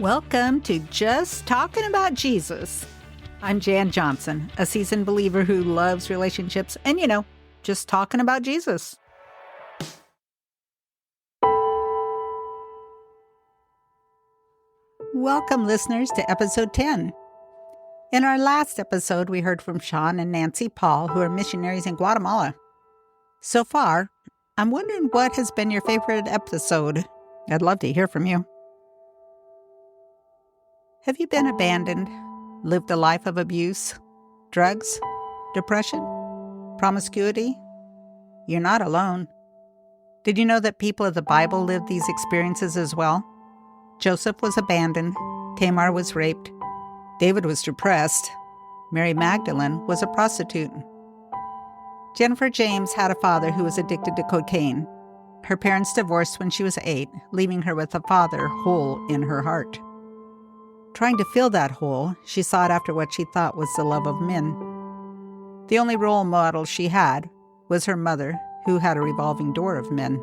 Welcome to Just Talking About Jesus. I'm Jan Johnson, a seasoned believer who loves relationships and, just talking about Jesus. Welcome, listeners, to episode 10. In our last episode, we heard from Sean and Nancy Paul, who are missionaries in Guatemala. So far, I'm wondering what has been your favorite episode. I'd love to hear from you. Have you been abandoned, lived a life of abuse, drugs, depression, promiscuity? You're not alone. Did you know that people of the Bible lived these experiences as well? Joseph was abandoned. Tamar was raped. David was depressed. Mary Magdalene was a prostitute. Jennifer James had a father who was addicted to cocaine. Her parents divorced when she was 8, leaving her with a father whole in her heart. Trying to fill that hole, she sought after what she thought was the love of men. The only role model she had was her mother, who had a revolving door of men.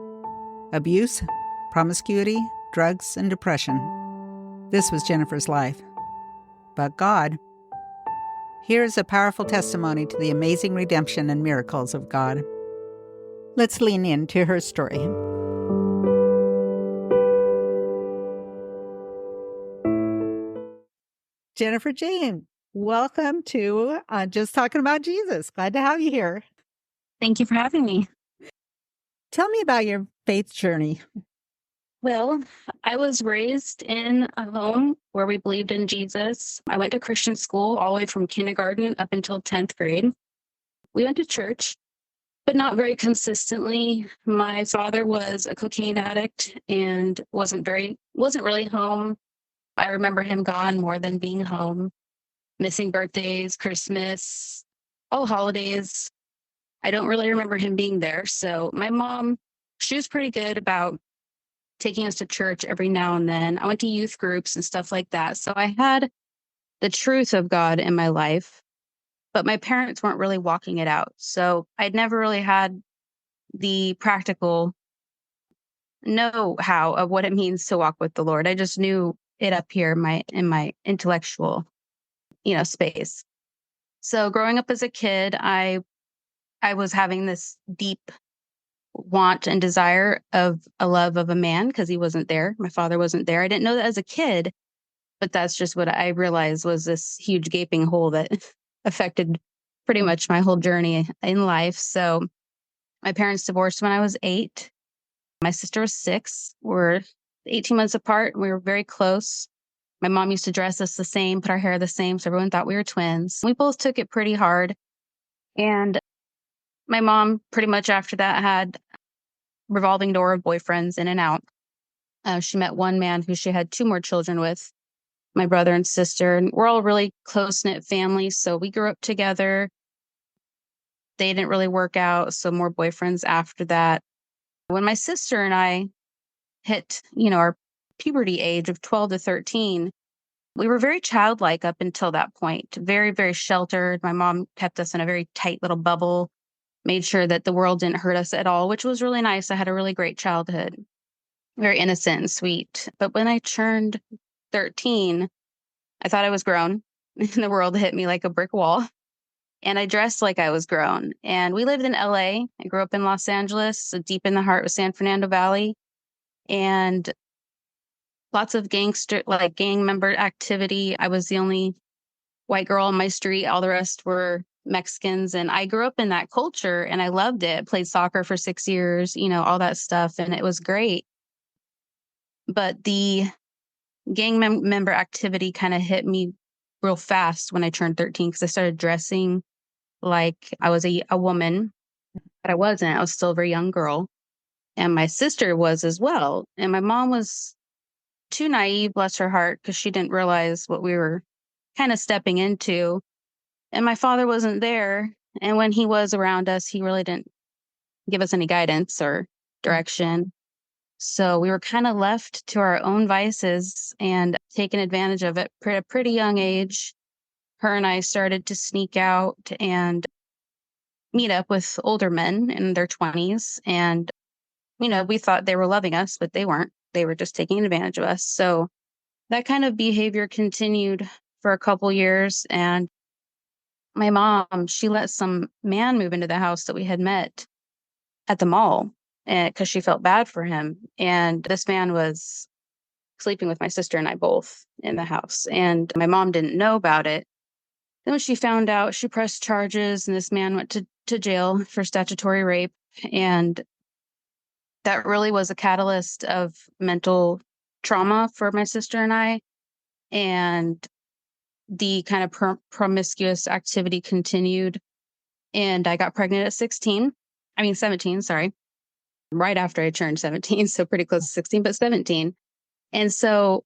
Abuse, promiscuity, drugs, and depression. This was Jennifer's life. But God. Here is a powerful testimony to the amazing redemption and miracles of God. Let's lean into her story. Jennifer James, welcome to Just Talking About Jesus. Glad to have you here. Thank you for having me. Tell me about your faith journey. Well, I was raised in a home where we believed in Jesus. I went to Christian school all the way from kindergarten up until 10th grade. We went to church, but not very consistently. My father was a cocaine addict and wasn't really home. I remember him gone more than being home, missing birthdays, Christmas, all holidays. I don't really remember him being there. So my mom, she was pretty good about taking us to church every now and then. I went to youth groups and stuff like that. So I had the truth of God in my life, but my parents weren't really walking it out. So I'd never really had the practical know-how of what it means to walk with the Lord. I just knew it up here in my intellectual, space. So growing up as a kid, I was having this deep want and desire of a love of a man because he wasn't there. My father wasn't there. I didn't know that as a kid, but that's just what I realized was this huge gaping hole that affected pretty much my whole journey in life. So my parents divorced when I was 8. My sister was 6. We're 18 months apart. We were very close. My mom used to dress us the same, put our hair the same, so everyone thought we were twins. We both took it pretty hard. And my mom pretty much after that had revolving door of boyfriends in and out. She met one man who she had 2 more children with, my brother and sister. And we're all really close-knit families, so we grew up together. They didn't really work out, so more boyfriends after that. When my sister and I hit, our puberty age of 12 to 13, we were very childlike up until that point, very, very sheltered. My mom kept us in a very tight little bubble, made sure that the world didn't hurt us at all, which was really nice. I had a really great childhood, very innocent and sweet. But when I turned 13, I thought I was grown, and the world hit me like a brick wall. And I dressed like I was grown. And we lived in LA. I grew up in Los Angeles, deep in the heart of San Fernando Valley. And lots of gang member activity. I was the only white girl on my street. All the rest were Mexicans. And I grew up in that culture and I loved it. Played soccer for 6 years, all that stuff. And it was great. But the gang member activity kind of hit me real fast when I turned 13 because I started dressing like I was a woman, but I wasn't. I was still a very young girl. And my sister was as well. And my mom was too naive, bless her heart, because she didn't realize what we were kind of stepping into. And my father wasn't there. And when he was around us, he really didn't give us any guidance or direction. So we were kind of left to our own vices and taken advantage of it at a pretty young age. Her and I started to sneak out and meet up with older men in their 20s. And, we thought they were loving us, but they weren't. They were just taking advantage of us. So that kind of behavior continued for a couple years. And my mom, she let some man move into the house that we had met at the mall because she felt bad for him. And this man was sleeping with my sister and I both in the house. And my mom didn't know about it. Then when she found out, she pressed charges, and this man went to jail for statutory rape. And that really was a catalyst of mental trauma for my sister and I. And the kind of promiscuous activity continued. And I got pregnant at 17, sorry, right after I turned 17. So pretty close to 16, but 17. And so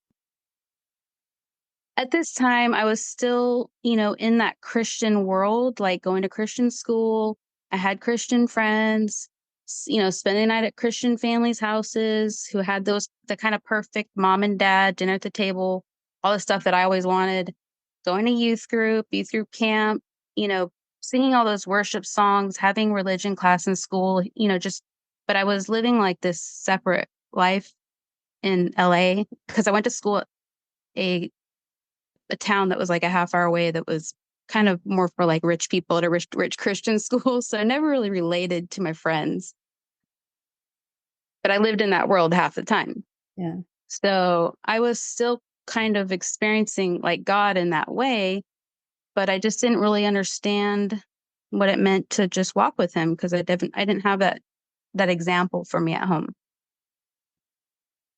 at this time, I was still, in that Christian world, like going to Christian school. I had Christian friends, spending the night at Christian families' houses who had the kind of perfect mom and dad dinner at the table, all the stuff that I always wanted, going to youth group camp, singing all those worship songs, having religion class in school, but I was living like this separate life in LA because I went to school at a town that was like a half hour away that was kind of more for like rich people at a rich Christian school. So I never really related to my friends, but I lived in that world half the time. Yeah. So I was still kind of experiencing like God in that way, but I just didn't really understand what it meant to just walk with him because I didn't have that example for me at home.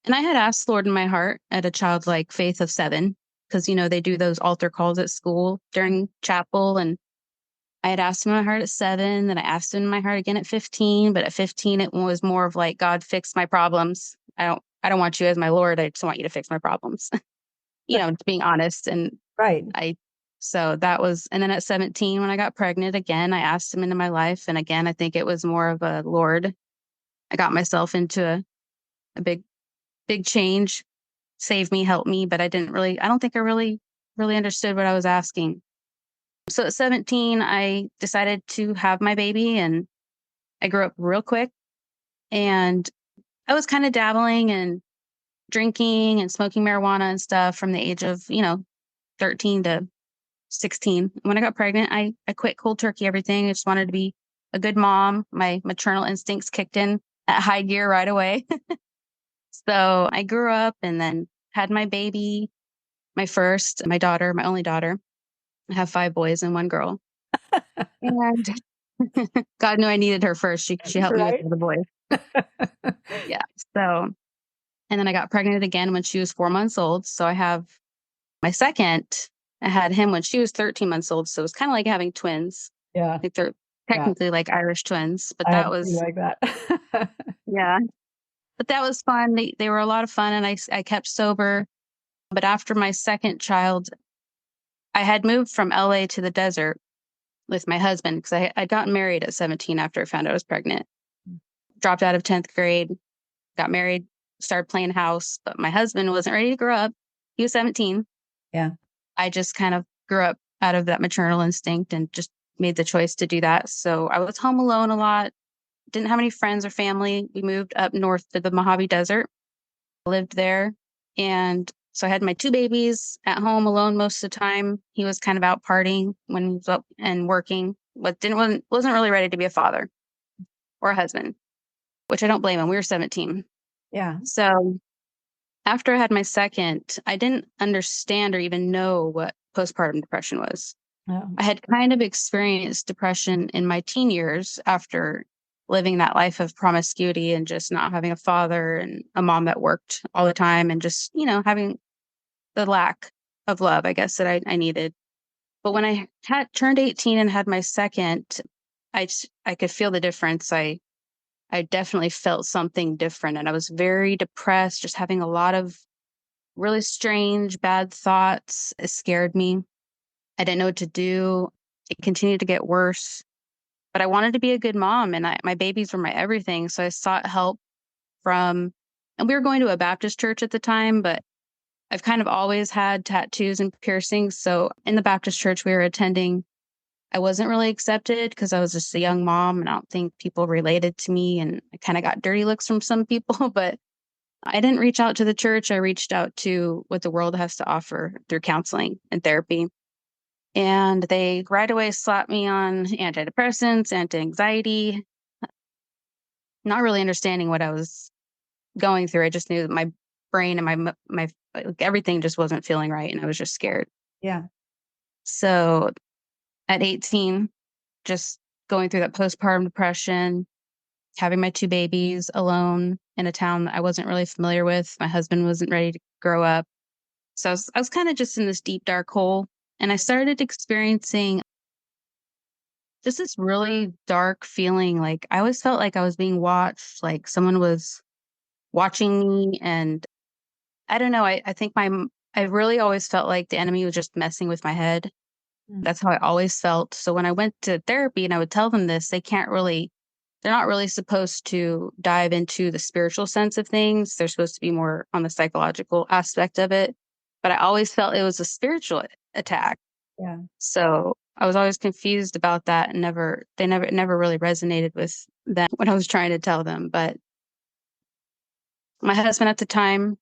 And I had asked Lord in my heart at a childlike faith of 7, because, they do those altar calls at school during chapel. And I had asked him in my heart at 7, then I asked him in my heart again at 15. But at 15, it was more of like, God, fix my problems. I don't want you as my Lord. I just want you to fix my problems. Being honest. And Right. so that was, and then at 17, when I got pregnant again, I asked him into my life. And again, I think it was more of a Lord. I got myself into a big change. Save me, help me. But I don't think I really understood what I was asking. So at 17, I decided to have my baby, and I grew up real quick. And I was kind of dabbling and drinking and smoking marijuana and stuff from the age of, 13 to 16. When I got pregnant, I quit cold turkey everything. I just wanted to be a good mom. My maternal instincts kicked in at high gear right away. So I grew up and then had my baby, my daughter, my only daughter. I have 5 boys and 1 girl. And God knew I needed her first. She helped me with all the boys. Yeah. So, and then I got pregnant again when she was 4 months old. So I have my second, I had him when she was 13 months old. So it was kind of like having twins. Yeah. Like they're technically like Irish twins, but I that had was like that. yeah. But that was fun. They were a lot of fun, and I kept sober. But after my second child, I had moved from LA to the desert with my husband because I'd gotten married at 17 after I found out I was pregnant. Dropped out of 10th grade, got married, started playing house, but my husband wasn't ready to grow up. He was 17. Yeah. I just kind of grew up out of that maternal instinct and just made the choice to do that. So I was home alone a lot, didn't have any friends or family. We moved up north to the Mojave Desert, lived there. And so I had my 2 babies at home alone most of the time. He was kind of out partying when he was up and working, but wasn't really ready to be a father or a husband, which I don't blame him. We were 17. Yeah. So after I had my second, I didn't understand or even know what postpartum depression was. Oh. I had kind of experienced depression in my teen years after living that life of promiscuity and just not having a father and a mom that worked all the time and just, having the lack of love, I guess, that I needed. But when I had turned 18 and had my second, I could feel the difference. I definitely felt something different, and I was very depressed, just having a lot of really strange, bad thoughts. It scared me. I didn't know what to do. It continued to get worse, but I wanted to be a good mom, and my babies were my everything. So I sought help and we were going to a Baptist church at the time, but I've kind of always had tattoos and piercings. So in the Baptist church we were attending, I wasn't really accepted because I was just a young mom, and I don't think people related to me. And I kind of got dirty looks from some people, but I didn't reach out to the church. I reached out to what the world has to offer through counseling and therapy. And they right away slapped me on antidepressants, anti-anxiety, not really understanding what I was going through. I just knew that my brain and my like, everything just wasn't feeling right, and I was just scared. Yeah. So at 18, just going through that postpartum depression, having my 2 babies alone in a town that I wasn't really familiar with. My husband wasn't ready to grow up. So I was kind of just in this deep, dark hole. And I started experiencing just this really dark feeling. Like I always felt like I was being watched, like someone was watching me. And I don't know. I think I really always felt like the enemy was just messing with my head. Mm. That's how I always felt. So when I went to therapy and I would tell them this, they're not really supposed to dive into the spiritual sense of things. They're supposed to be more on the psychological aspect of it. But I always felt it was a spiritual attack. Yeah. So I was always confused about that and it never really resonated with them when I was trying to tell them. But my husband at the time,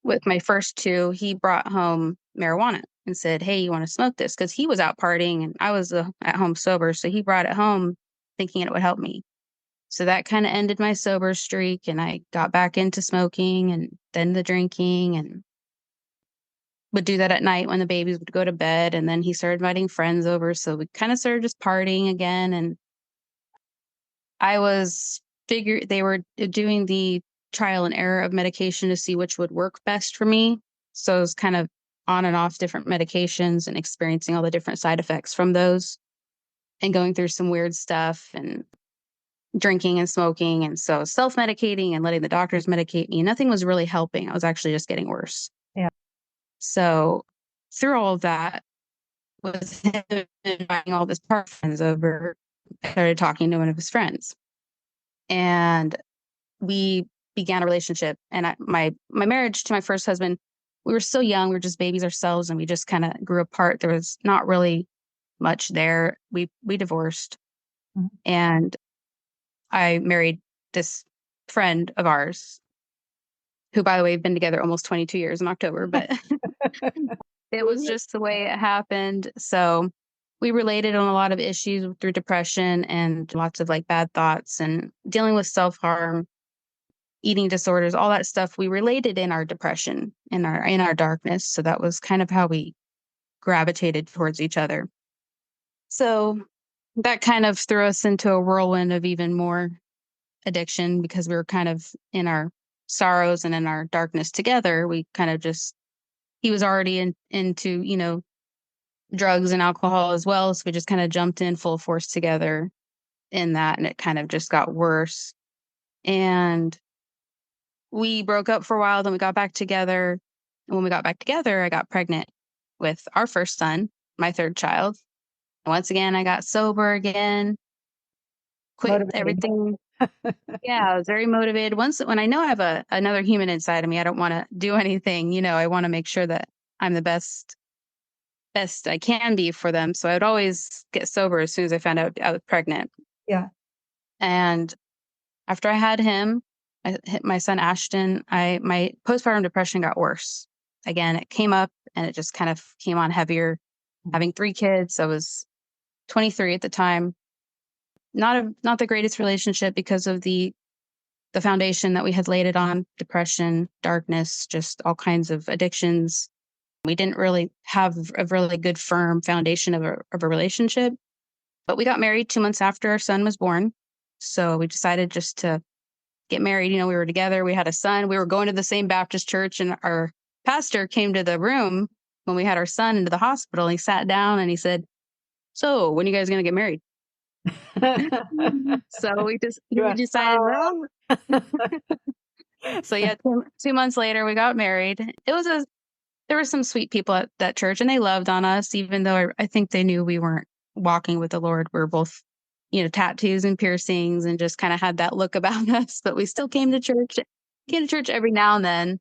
with my first 2, he brought home marijuana and said, "Hey, you want to smoke this?" Because he was out partying and I was at home sober. So he brought it home thinking it would help me. So that kind of ended my sober streak, and I got back into smoking and then the drinking, and would do that at night when the babies would go to bed. And then he started inviting friends over. So we kind of started just partying again. And they were doing the trial and error of medication to see which would work best for me. So I was kind of on and off different medications and experiencing all the different side effects from those and going through some weird stuff and drinking and smoking. And so self-medicating and letting the doctors medicate me, nothing was really helping. I was actually just getting worse. Yeah. So through all of that, with him inviting all of his friends over, I started talking to one of his friends. And we began a relationship. And my marriage to my first husband, we were so young, we were just babies ourselves, and we just kind of grew apart. There was not really much there. We divorced. Mhm. And I married this friend of ours, who, by the way, have been together almost 22 years in October, but it was just the way it happened. So we related on a lot of issues through depression and lots of like bad thoughts and dealing with self-harm, eating disorders, all that stuff. We related in our depression, in our darkness. So that was kind of how we gravitated towards each other. So that kind of threw us into a whirlwind of even more addiction because we were kind of in our sorrows and in our darkness together. We kind of just, he was already into, drugs and alcohol as well. So we just kind of jumped in full force together in that. And it kind of just got worse. And we broke up for a while. Then we got back together. And when we got back together, I got pregnant with our first son, my 3rd child. And once again, I got sober again, quit Motivating. everything. Yeah, I was very motivated. When I know I have another human inside of me, I don't want to do anything. I want to make sure that I'm the best I can be for them. So I would always get sober as soon as I found out I was pregnant. Yeah. And after I had him, I hit my son Ashton. My postpartum depression got worse. Again, it came up and it just kind of came on heavier. Having 3 kids, I was 23 at the time. Not the greatest relationship because of the foundation that we had laid it on: depression, darkness, just all kinds of addictions. We didn't really have a really good firm foundation of a relationship. But we got married 2 months after our son was born. So we decided just to get married. We were together. We had a son. We were going to the same Baptist church, and our pastor came to the room when we had our son into the hospital. He sat down and he said, "So when are you guys going to get married?" So we decided, well, so yeah, 2 months later, we got married. There were some sweet people at that church, and they loved on us, even though I think they knew we weren't walking with the Lord. We were both, tattoos and piercings and just kind of had that look about us, but we still came to church every now and then.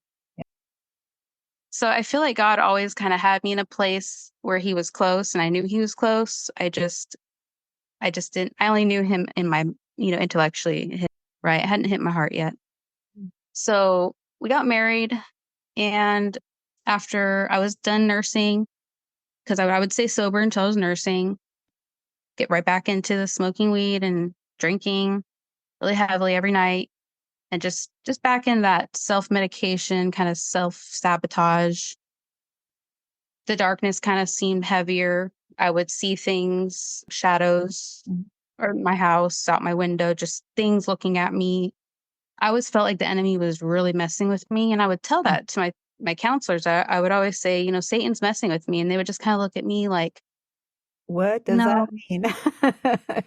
So I feel like God always kind of had me in a place where he was close, and I knew he was close. I just didn't, I only knew him in my, intellectually, right? I hadn't hit my heart yet. So we got married, and after I was done nursing, because I would stay sober until I was nursing, get right back into the smoking weed and drinking really heavily every night, and just back in that self-medication, kind of self-sabotage. The darkness kind of seemed heavier. I would see things, shadows, or my house, out my window, just things looking at me. I always felt like the enemy was really messing with me, and I would tell that to my counselors. I would always say, Satan's messing with me, and they would just kind of look at me like, What does no. that mean?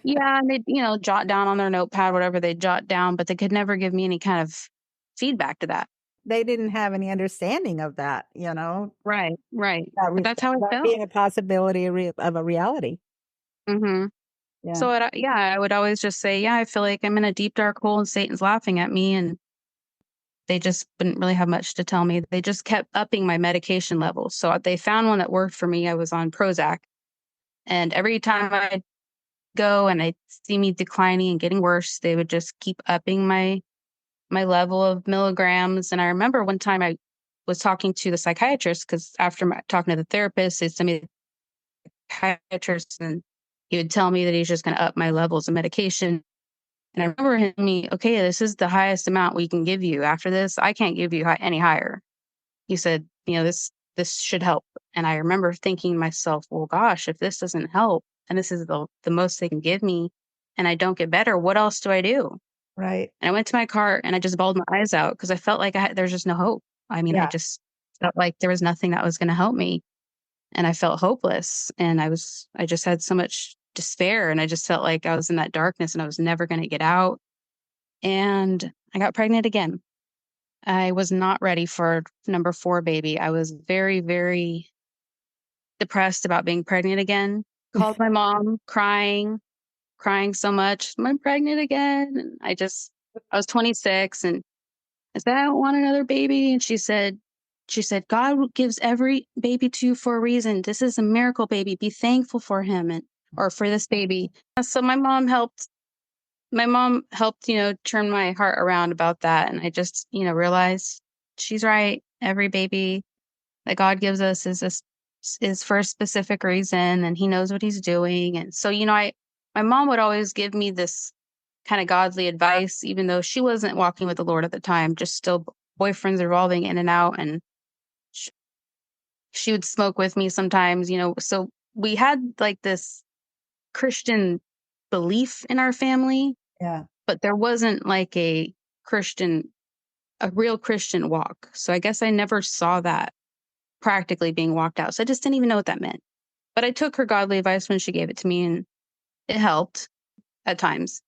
Yeah, and they'd, jot down on their notepad whatever they jot down, but they could never give me any kind of feedback to that. They didn't have any understanding of that, Right, right. But that that's how I that felt. being a possibility of a reality. Hmm. Yeah. So, I would always just say, yeah, I feel like I'm in a deep, dark hole and Satan's laughing at me. And they just wouldn't really have much to tell me. They just kept upping my medication levels. So they found one that worked for me. I was on Prozac. And every time I'd go and I'd see me declining and getting worse, they would just keep upping my level of milligrams. And I remember one time I was talking to the psychiatrist, because after talking to the therapist, they sent me to the psychiatrist, and he would tell me that he's just going to up my levels of medication. And I remember him telling me, okay, this is the highest amount we can give you. After this, I can't give you any higher. He said, this should help. And I remember thinking to myself, well, gosh, if this doesn't help, and this is the most they can give me, and I don't get better, what else do I do? Right. And I went to my car and I just bawled my eyes out, because I felt like there's just no hope. I mean, I Yeah. just felt like there was nothing that was going to help me. And I felt hopeless. And I just had so much despair, and I just felt like I was in that darkness and I was never going to get out. And I got pregnant again. I was not ready for number 4 baby. I was very, very depressed about being pregnant again. Called my mom crying, crying so much. I'm pregnant again. And I was 26, and I said, I don't want another baby. And she said, God gives every baby to you for a reason. This is a miracle baby. Be thankful for him, or for this baby. So my mom helped, turn my heart around about that. And I just, realized she's right. Every baby that God gives us is for a specific reason, and he knows what he's doing. And so, my mom would always give me this kind of godly advice, even though she wasn't walking with the Lord at the time, just still boyfriends revolving in and out. And sh- she would smoke with me sometimes, so we had like this Christian belief in our family, Yeah. but there wasn't like a real Christian walk. So I guess I never saw that practically being walked out. So I just didn't even know what that meant. But I took her godly advice when she gave it to me, and it helped at times.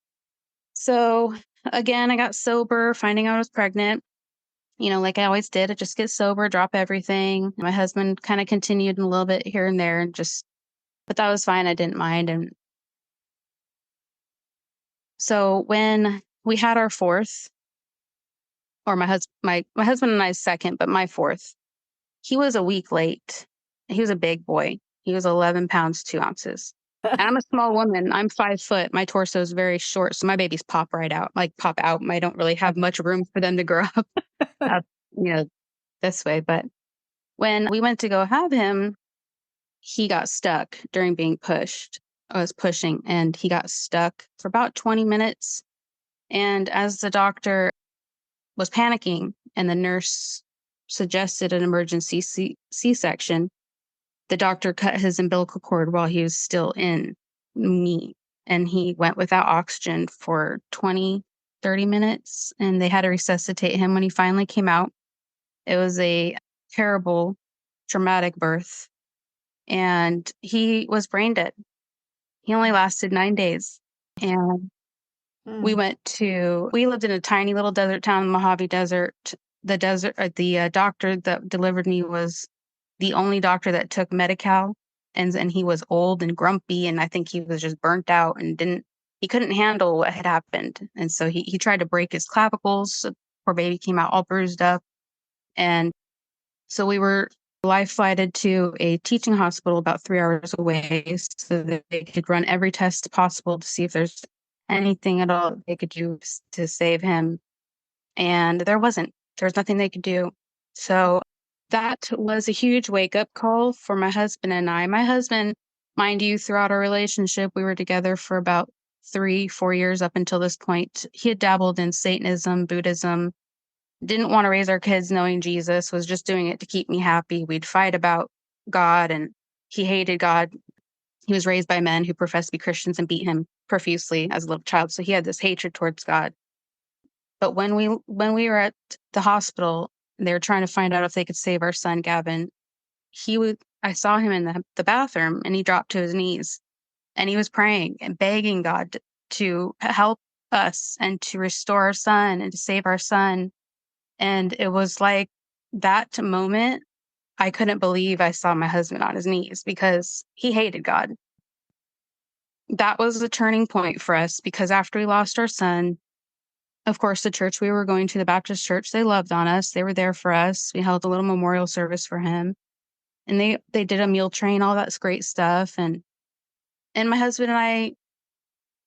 So again, I got sober, finding out I was pregnant. Like I always did, I just get sober, drop everything. My husband kind of continued a little bit here and there, and but that was fine. I didn't mind. And so when we had our fourth, or my husband and I's second, but my fourth, he was a week late. He was a big boy. He was 11 pounds, 2 ounces. And I'm a small woman. I'm 5 foot. My torso is very short. So my babies pop right out, like pop out. I don't really have much room for them to grow up, uh, you know, this way. But when we went to go have him, he got stuck during being pushed. I was pushing, and he got stuck for about 20 minutes. And as the doctor was panicking and the nurse suggested an emergency C-section, the doctor cut his umbilical cord while he was still in me. And he went without oxygen for 20, 30 minutes. And they had to resuscitate him when he finally came out. It was a terrible, traumatic birth. And he was brain dead. He only lasted 9 days. And we lived in a tiny little desert town in the Mojave Desert. The doctor that delivered me was the only doctor that took Medi-Cal, and he was old and grumpy, and I think he was just burnt out and he couldn't handle what had happened. And so he tried to break his clavicles. So poor baby came out all bruised up. And so we were life flighted to a teaching hospital about 3 hours away, so that they could run every test possible to see if there's anything at all they could do to save him. And there wasn't. There was nothing they could do. So that was a huge wake-up call for my husband and I. My husband, mind you, throughout our relationship, we were together for about 3-4 years up until this point. He had dabbled in Satanism, Buddhism, didn't want to raise our kids knowing Jesus, was just doing it to keep me happy. We'd fight about God, and he hated God. He was raised by men who professed to be Christians and beat him profusely as a little child. So he had this hatred towards God. But when we were at the hospital, they were trying to find out if they could save our son Gavin. I saw him in the bathroom, and he dropped to his knees, and he was praying and begging God to help us and to restore our son and to save our son. And it was like that moment, I couldn't believe I saw my husband on his knees because he hated God. That was the turning point for us because after we lost our son, of course, the church we were going to, the Baptist church, they loved on us. They were there for us. We held a little memorial service for him. And they did a meal train, all that great stuff. And my husband and I,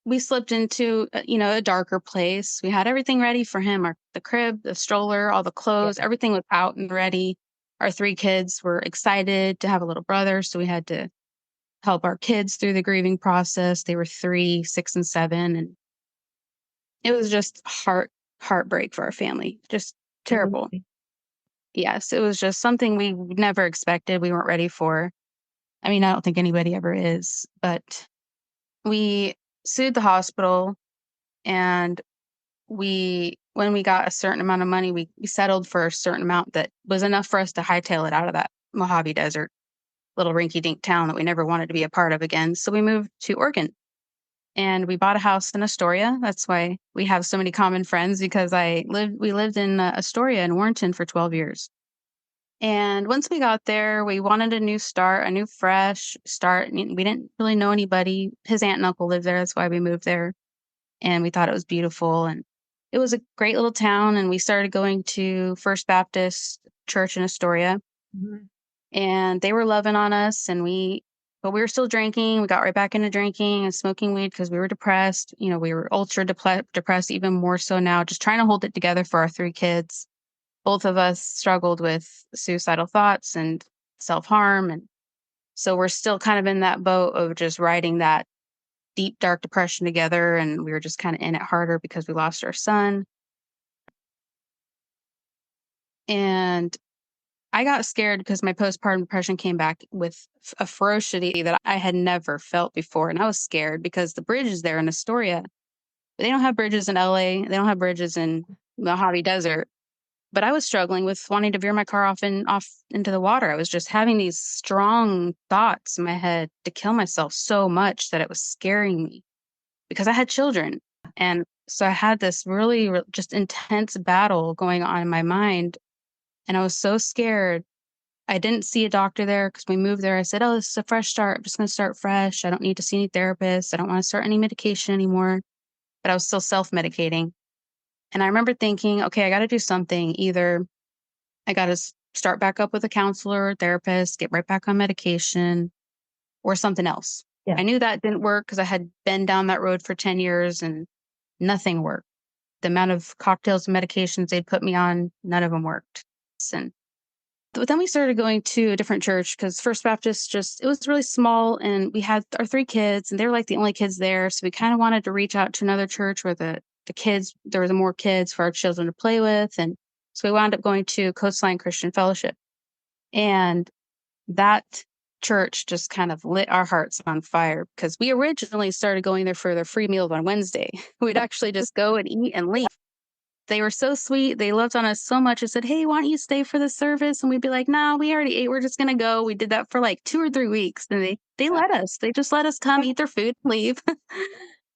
we slipped into, a darker place. We had everything ready for him, the crib, the stroller, all the clothes, everything was out and ready. Our 3 kids were excited to have a little brother, so we had to help our kids through the grieving process. They were 3, 6, and 7, and it was just heartbreak for our family. Just terrible. Absolutely. Yes, it was just something we never expected, we weren't ready for. I mean, I don't think anybody ever is, but we sued the hospital, and when we got a certain amount of money, we settled for a certain amount that was enough for us to hightail it out of that Mojave Desert, little rinky-dink town that we never wanted to be a part of again. So we moved to Oregon, and we bought a house in Astoria. That's why we have so many common friends, because we lived in Astoria in Warrenton for 12 years. And once we got there, we wanted a new start, a new fresh start. We didn't really know anybody. His aunt and uncle lived there. That's why we moved there. And we thought it was beautiful. And it was a great little town. And we started going to First Baptist Church in Astoria. Mhm. And they were loving on us. But we were still drinking. We got right back into drinking and smoking weed because we were depressed. We were ultra depressed, even more so now, just trying to hold it together for our 3 kids. Both of us struggled with suicidal thoughts and self-harm. And so we're still kind of in that boat of just riding that deep, dark depression together. And we were just kind of in it harder because we lost our son. And I got scared because my postpartum depression came back with a ferocity that I had never felt before. And I was scared because the bridge is there in Astoria. They don't have bridges in LA. They don't have bridges in the Mojave Desert. But I was struggling with wanting to veer my car off into the water. I was just having these strong thoughts in my head to kill myself so much that it was scaring me because I had children. And so I had this really just intense battle going on in my mind. And I was so scared. I didn't see a doctor there because we moved there. I said, oh, this is a fresh start. I'm just going to start fresh. I don't need to see any therapists. I don't want to start any medication anymore. But I was still self-medicating. And I remember thinking, okay, I got to do something. Either I got to start back up with a counselor or therapist, get right back on medication, or something else. Yeah. I knew that didn't work because I had been down that road for 10 years and nothing worked. The amount of cocktails and medications they'd put me on, none of them worked. But then we started going to a different church because First Baptist it was really small, and we had our 3 kids, and they were like the only kids there. So we kind of wanted to reach out to another church where the kids, there was more kids for our children to play with. And so we wound up going to Coastline Christian Fellowship. And that church just kind of lit our hearts on fire because we originally started going there for their free meals on Wednesday. We'd actually just go and eat and leave. They were so sweet. They loved on us so much. They said, hey, why don't you stay for the service? And we'd be like, no, we already ate. We're just going to go. We did that for like 2 or 3 weeks. And they let us. They just let us come eat their food, leave.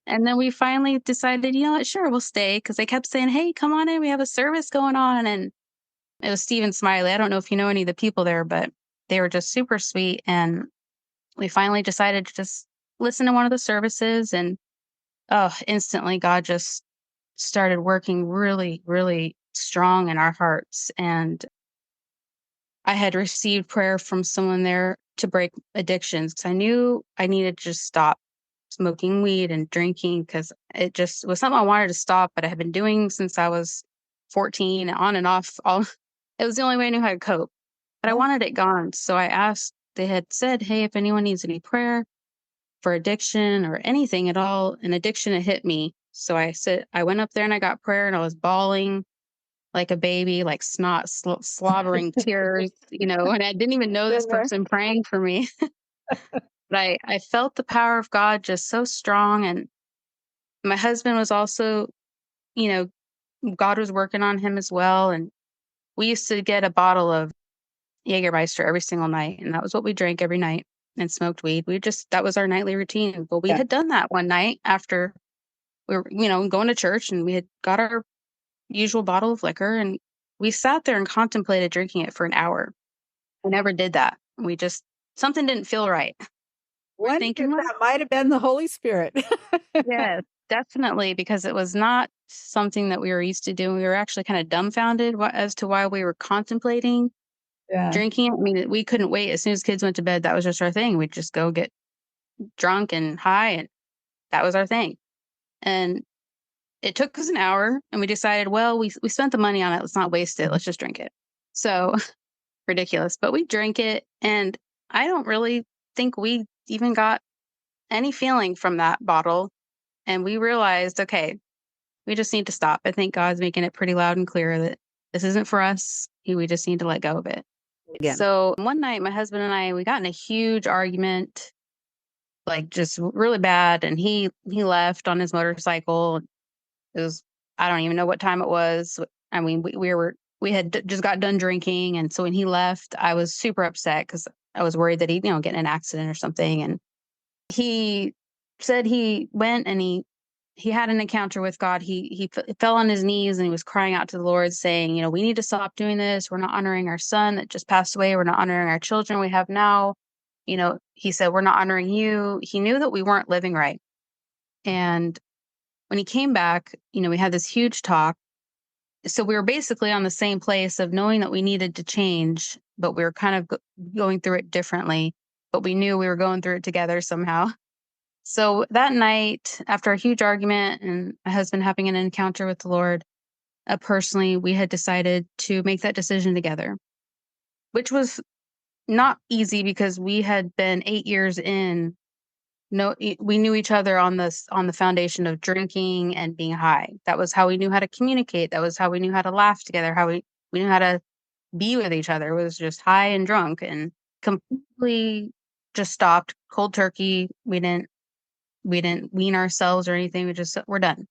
And then we finally decided, you know what, sure, we'll stay. Because they kept saying, hey, come on in. We have a service going on. And it was Steve and Smiley. I don't know if you know any of the people there, but they were just super sweet. And we finally decided to just listen to one of the services. And instantly God just started working really, really strong in our hearts. And I had received prayer from someone there to break addictions because I knew I needed to just stop smoking weed and drinking because it just was something I wanted to stop, but I had been doing since I was 14, on and off. It was the only way I knew how to cope. But I wanted it gone. So I asked, they had said, hey, if anyone needs any prayer for addiction or anything at all, an addiction had hit me. So I went up there and I got prayer, and I was bawling like a baby, like snot, slobbering tears, and I didn't even know this person praying for me. But I felt the power of God just so strong. And my husband was also, you know, God was working on him as well. And we used to get a bottle of Jägermeister every single night. And that was what we drank every night, and smoked weed. That was our nightly routine. But we had done that one night after we were, going to church, and we had got our usual bottle of liquor, and we sat there and contemplated drinking it for an hour. We never did that. Something didn't feel right. We're thinking that might have been the Holy Spirit. Yes, definitely, because it was not something that we were used to doing. We were actually kind of dumbfounded as to why we were contemplating drinking it. I mean, we couldn't wait. As soon as kids went to bed, that was just our thing. We'd just go get drunk and high, and that was our thing. And it took us an hour, and we decided, well, we spent the money on it. Let's not waste it. Let's just drink it. So ridiculous. But we drank it, and I don't really think we even got any feeling from that bottle. And we realized, okay, we just need to stop. I think God's making it pretty loud and clear that this isn't for us. We just need to let go of it. Again. So one night, my husband and I, we got in a huge argument, like just really bad. And he left on his motorcycle. It was, I don't even know what time it was. I mean, we had just got done drinking. And so when he left, I was super upset because I was worried that he'd, get in an accident or something. And he said he went and he had an encounter with God. He fell on his knees and he was crying out to the Lord saying, we need to stop doing this. We're not honoring our son that just passed away. We're not honoring our children we have now. He said, we're not honoring you. He knew that we weren't living right. And when he came back, we had this huge talk. So we were basically on the same place of knowing that we needed to change, but we were kind of going through it differently, but we knew we were going through it together somehow. So that night, after a huge argument and my husband having an encounter with the Lord, personally, we had decided to make that decision together, which was not easy because we had been 8 years in. No, we knew each other on the foundation of drinking and being high. That was how we knew how to communicate. That was how we knew how to laugh together. How we knew how to be with each other. It was just high and drunk, and completely just stopped cold turkey. We didn't wean ourselves or anything. We're done.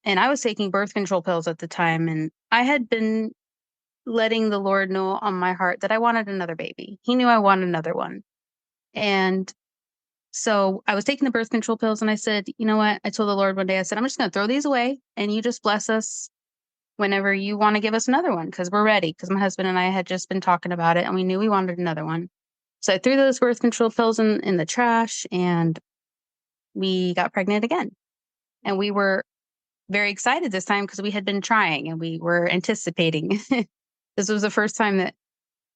And I was taking birth control pills at the time, and I had been letting the Lord know on my heart that I wanted another baby. He knew I wanted another one. And so I was taking the birth control pills, and I said, you know what? I told the Lord one day, I said, I'm just going to throw these away, and you just bless us whenever you want to give us another one, because we're ready. Because my husband and I had just been talking about it, and we knew we wanted another one. So I threw those birth control pills in the trash, and we got pregnant again. And we were very excited this time because we had been trying and we were anticipating. This was the first time that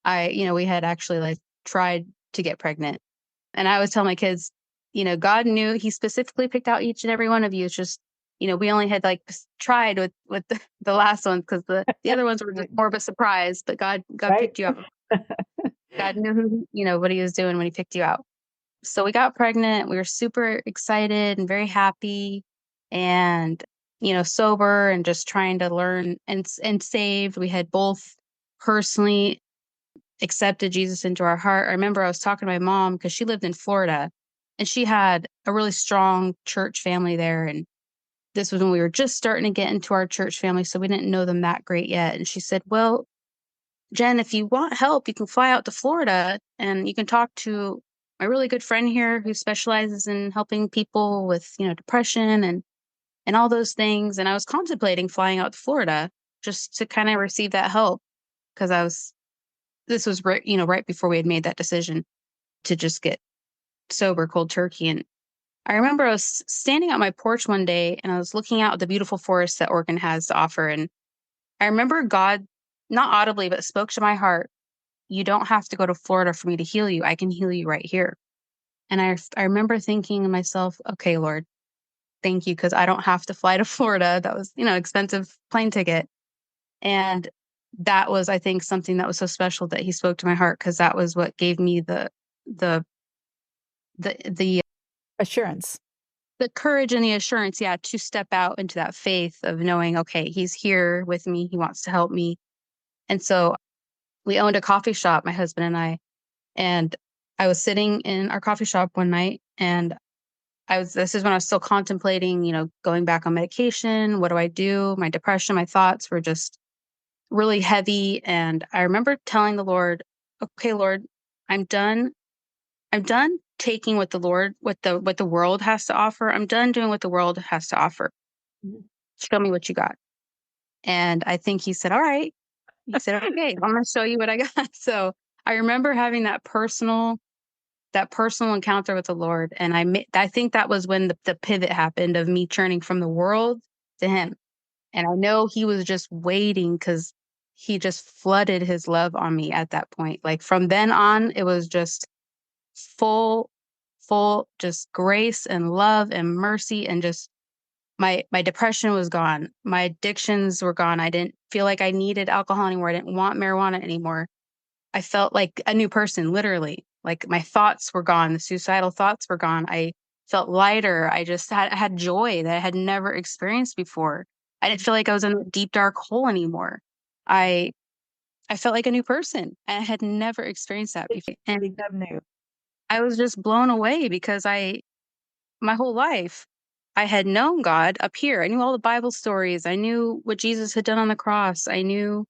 we had actually tried to get pregnant. And I always tell my kids, God knew. He specifically picked out each and every one of you. It's just, we only had tried with the last ones because the other ones were just more of a surprise. But God picked you out. God knew what he was doing when he picked you out. So we got pregnant. We were super excited and very happy, and sober and just trying to learn and saved. We had both personally accepted Jesus into our heart. I remember I was talking to my mom because she lived in Florida, and she had a really strong church family there. And this was when we were just starting to get into our church family, so we didn't know them that great yet. And she said, well, Jen, if you want help, you can fly out to Florida and you can talk to my really good friend here who specializes in helping people with, depression and all those things. And I was contemplating flying out to Florida just to kind of receive that help, because this was right before we had made that decision to just get sober cold turkey. And I remember I was standing on my porch one day and I was looking out at the beautiful forest that Oregon has to offer. And I remember God, not audibly, but spoke to my heart. You don't have to go to Florida for me to heal you. I can heal you right here. And I remember thinking to myself, okay, Lord, thank you, because I don't have to fly to Florida. That was, expensive plane ticket. And that was, I think, something that was so special that he spoke to my heart, because that was what gave me the the Assurance. the courage and the assurance, yeah, to step out into that faith of knowing, okay, he's here with me, he wants to help me. And so we owned a coffee shop, my husband and I was sitting in our coffee shop one night, and this is when I was still contemplating, going back on medication. What do I do? My depression, my thoughts were just really heavy. And I remember telling the Lord, okay, Lord, I'm done. I'm done taking what the world has to offer. I'm done doing what the world has to offer. Mhm. Show me what you got. And I think he said, all right. He said, okay, I'm going to show you what I got. So I remember having that personal encounter with the Lord. And I think that was when the pivot happened of me turning from the world to him. And I know he was just waiting, because he just flooded his love on me at that point. Like from then on, it was just full, just grace and love and mercy, and just my depression was gone. My addictions were gone. I didn't feel like I needed alcohol anymore. I didn't want marijuana anymore. I felt like a new person, literally. Like my thoughts were gone. The suicidal thoughts were gone. I felt lighter. I had joy that I had never experienced before. I didn't feel like I was in a deep, dark hole anymore. I I felt like a new person. I had never experienced that It before. And become new. I was just blown away, because my whole life, I had known God up here. I knew all the Bible stories. I knew what Jesus had done on the cross. I knew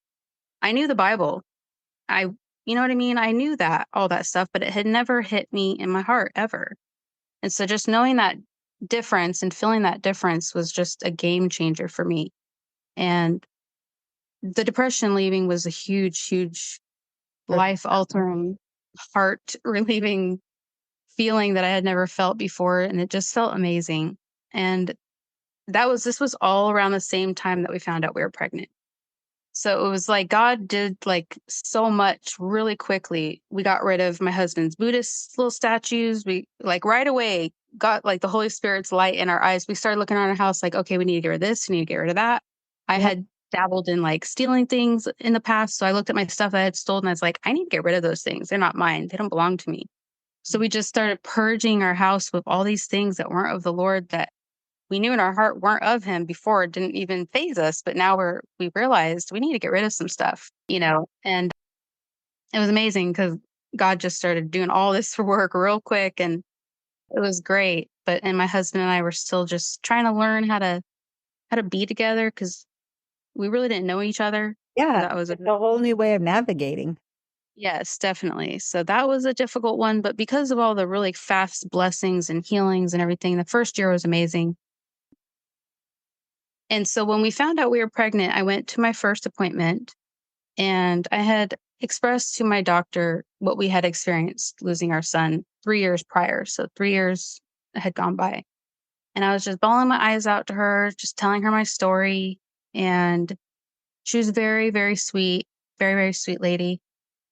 the Bible. I you know what I mean? I knew that, all that stuff, but it had never hit me in my heart ever. And so just knowing that difference and feeling that difference was just a game changer for me. And the depression leaving was a huge, huge life altering, heart relieving feeling that I had never felt before. And it just felt amazing. And this was all around the same time that we found out we were pregnant. So it was like God did like so much really quickly. We got rid of my husband's Buddhist little statues. We like right away got like the Holy Spirit's light in our eyes. We started looking around our house like, okay, we need to get rid of this. We need to get rid of that. I Yep. had dabbled in like stealing things in the past. So I looked at my stuff that I had stolen, and I was like, I need to get rid of those things. They're not mine. They don't belong to me. So we just started purging our house with all these things that weren't of the Lord, that we knew in our heart weren't of him before. It didn't even phase us, but now we realized we need to get rid of some stuff, and it was amazing, because God just started doing all this for work real quick, and it was great. And my husband and I were still just trying to learn how to be together, because we really didn't know each other. So Yeah, that was it's a whole new way of navigating. yes, definitely. So that was a difficult one, but because of all the really fast blessings and healings and everything, the first year was amazing. And so when we found out we were pregnant, I went to my first appointment, and I had expressed to my doctor what we had experienced losing our son 3 years prior. So 3 years had gone by. And I was just bawling my eyes out to her, just telling her my story. And she was very, very sweet, very, very sweet lady.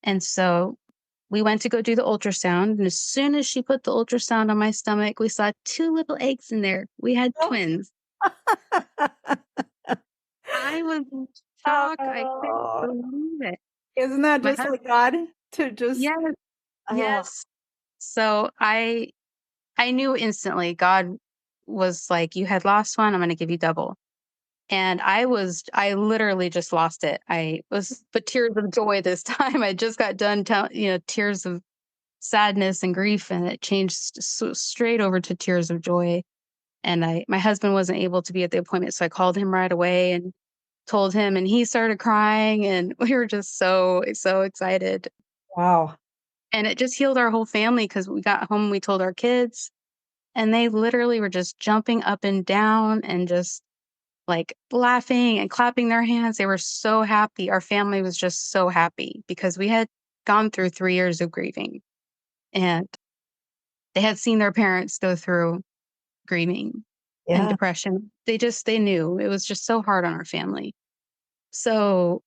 And so we went to go do the ultrasound. And as soon as she put the ultrasound on my stomach, we saw two little eggs in there. We had Oh. twins. I was in shock. I couldn't Oh, believe it. isn't that My just husband, like God to just yes, oh, yes. So I knew instantly God was like, you had lost one, I'm gonna give you double. And I literally just lost it. I was but tears of joy this time. I just got done tears of sadness and grief, and it changed straight over to tears of joy. And my husband wasn't able to be at the appointment, so I called him right away and told him, and he started crying, and we were just so excited. wow. And it just healed our whole family, because we got home, we told our kids, and they literally were just jumping up and down and just like laughing and clapping their hands. They were so happy. Our family was just so happy, because we had gone through 3 years of grieving, and they had seen their parents go through grieving and Yeah. depression. They knew it was just so hard on our family. So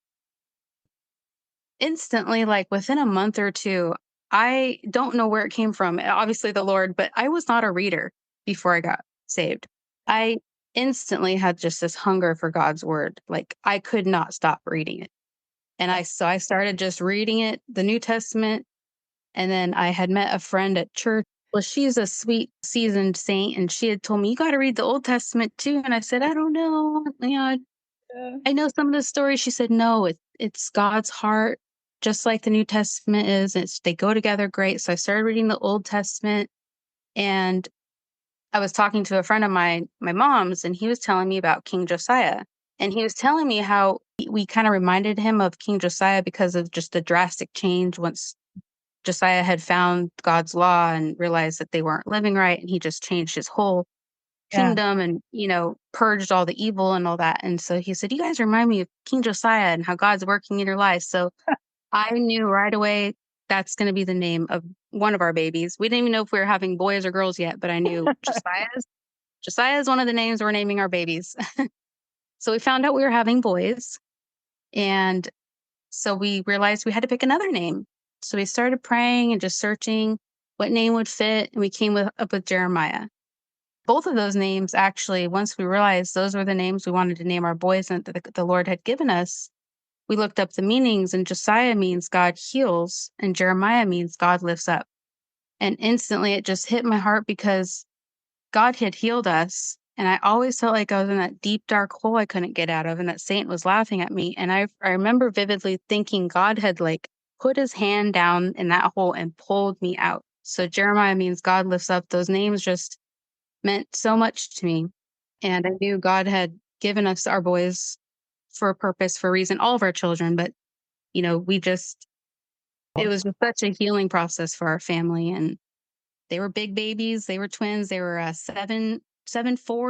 instantly, like within a month or two, I don't know where it came from. Obviously the Lord, but I was not a reader before I got saved. I instantly had just this hunger for God's word. Like I could not stop reading it. And I started just reading it, the New Testament. And then I had met a friend at church. Well, she's a sweet, seasoned saint, and she had told me, you got to read the Old Testament too. And I said, I don't know. I know some of the stories. She said, no, it's God's heart, just like the New Testament is. They go together great. So I started reading the Old Testament, and I was talking to a friend of my mom's, and he was telling me about King Josiah. And he was telling me how we kind of reminded him of King Josiah because of just the drastic change once Josiah had found God's law and realized that they weren't living right. And he just changed his whole kingdom and, purged all the evil and all that. And so he said, you guys remind me of King Josiah and how God's working in your life. So I knew right away that's going to be the name of one of our babies. We didn't even know if we were having boys or girls yet, but I knew Josiah is one of the names we're naming our babies. So we found out we were having boys. And so we realized we had to pick another name. So we started praying and just searching what name would fit. And we came up with Jeremiah. Both of those names, actually, once we realized those were the names we wanted to name our boys and that the Lord had given us, we looked up the meanings, and Josiah means God heals, and Jeremiah means God lifts up. And instantly it just hit my heart because God had healed us. And I always felt like I was in that deep, dark hole I couldn't get out of. And that saint was laughing at me. And I remember vividly thinking God had put his hand down in that hole and pulled me out. So Jeremiah means God lifts up. Those names just meant so much to me. And I knew God had given us our boys for a purpose, for a reason, all of our children. But, it was just such a healing process for our family. And they were big babies. They were twins. They were 7'4"